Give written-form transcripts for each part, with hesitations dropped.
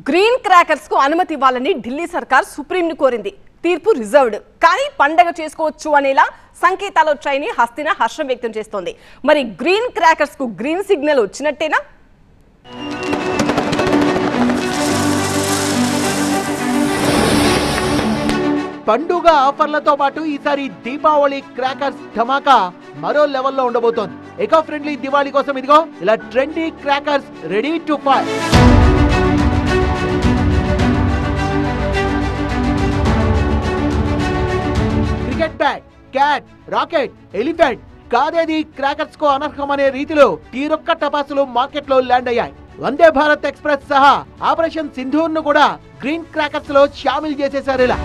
Green crackers కు అనుమతి ఇవ్వాలని ఢిల్లీ సర్కార్ సుప్రీంను కోరింది. తీర్పు రిజర్వ్డ్, కానీ పండగ చేసుకోవచ్చు అనేలా సంకేతాలు వచ్చాయని హస్తిన హర్షం వ్యక్తం చేస్తోంది. మరి గ్రీన్ క్రాకర్స్ కు గ్రీన్ సిగ్నల్ వచ్చినట్టేనా? పండుగ ఆఫర్లతో పాటు ఈసారి దీపావళి క్రాకర్స్ ధమాకా మరో లెవెల్లో ఉండబోతోంది. ఎకో ఫ్రెండ్లీ దివాళీ కోసం ఇదిగో ఇలా trendy crackers ready to fire. Cricket bat, cat, rocket, elephant కాదేది క్రాకర్స్ కు అనర్హమనే రీతిలో తీరొక్క టపాసులు మార్కెట్ లో ల్యాండ్ అయ్యాయి. వందే భారత్ ఎక్స్ప్రెస్ సహా ఆపరేషన్ సింధూర్ ను కూడా గ్రీన్ క్రాకర్స్ లో షామిల్ చేసేశారు. ఇలా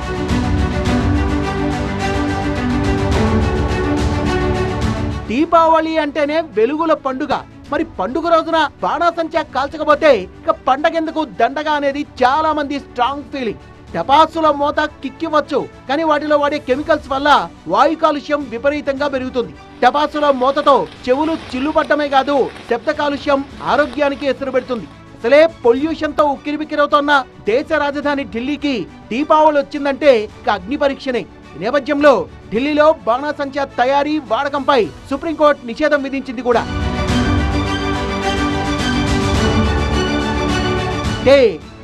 దీపావళి అంటేనే వెలుగుల పండుగ. మరి పండుగ రోజున బాణాసంచా కాల్చకపోతే ఇక పండగెందుకు దండగా అనేది చాలా మంది స్ట్రాంగ్ ఫీలింగ్. టపాసుల మోత కిక్కివచ్చు, కానీ వాటిలో వాడే కెమికల్స్ వల్ల వాయు కాలుష్యం విపరీతంగా పెరుగుతుంది. టపాసుల మోతతో చెవులు చిల్లుపట్టమే కాదు, శబ్ద కాలుష్యం ఆరోగ్యానికి ఎసరు పెడుతుంది. అసలే పొల్యూషన్ తో ఉక్కిరిబిక్కిరవుతోన్న దేశ రాజధాని ఢిల్లీకి దీపావళి వచ్చిందంటే ఇక అగ్ని పరీక్షనే. ఈ నేపథ్యంలో ఢిల్లీలో బాణాసంచా తయారీ వాడకంపై సుప్రీంకోర్టు నిషేధం విధించింది కూడా.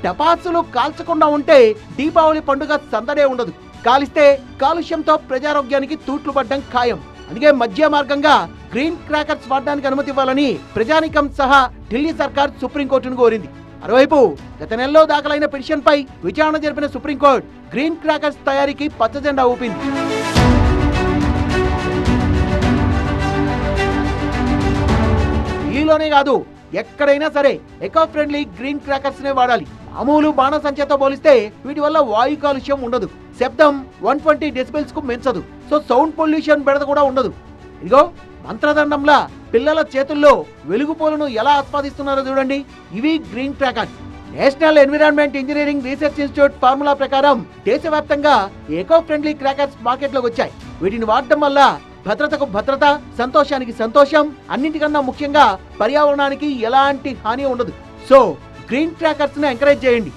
టపాసులు కాల్చకుండా ఉంటే దీపావళి పండుగ సందడే ఉండదు. కాలిస్తే కాలుష్యంతో ప్రజారోగ్యానికి తూట్లు పడ్డం ఖాయం. అందుకే మధ్య మార్గంగా గ్రీన్ క్రాకర్స్ వాడడానికి అనుమతి ఇవ్వాలని ప్రజానికం సహా ఢిల్లీ సర్కార్ సుప్రీంకోర్టును కోరింది. మరోవైపు గత నెలలో దాఖలైన పిటిషన్ పై విచారణ జరిపిన సుప్రీంకోర్టు గ్రీన్ క్రాకర్స్ తయారీకి పచ్చజెండా ఊపింది. ఈలోనే కాదు, ఎక్కడైనా సరే ఎకో ఫ్రెండ్లీ గ్రీన్ క్రాకర్స్ నే వాడాలి. మామూలు బాణసంచతో పోలిస్తే వీటి వల్ల వాయు కాలుష్యం ఉండదు, శబ్దం 120 డెసిబెల్స్ కు మించదు, సో సౌండ్ పొల్యూషన్ బెడద కూడా ఉండదు. ఇదిగో మంత్రదండంలా పిల్లల చేతుల్లో వెలుగు పోలను ఎలా ఆస్వాదిస్తున్నారో చూడండి. ఇవి green crackers. National environment engineering research institute formula ప్రకారం దేశవ్యాప్తంగా ఎకో ఫ్రెండ్లీ క్రాకర్స్ మార్కెట్ లోకి వచ్చాయి. వీటిని వాడటం వల్ల భద్రతకు భద్రత, సంతోషానికి సంతోషం, అన్నింటికన్నా ముఖ్యంగా పర్యావరణానికి ఎలాంటి హాని ఉండదు. సో గ్రీన్ క్రాకర్స్ ను ఎంకరేజ్ చేయండి.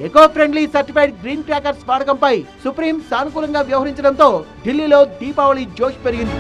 Eco friendly certified green crackers వాడకంపై సుప్రీం సానుకూలంగా వ్యవహరించడంతో ఢిల్లీలో దీపావళి జోష్ పెరిగింది.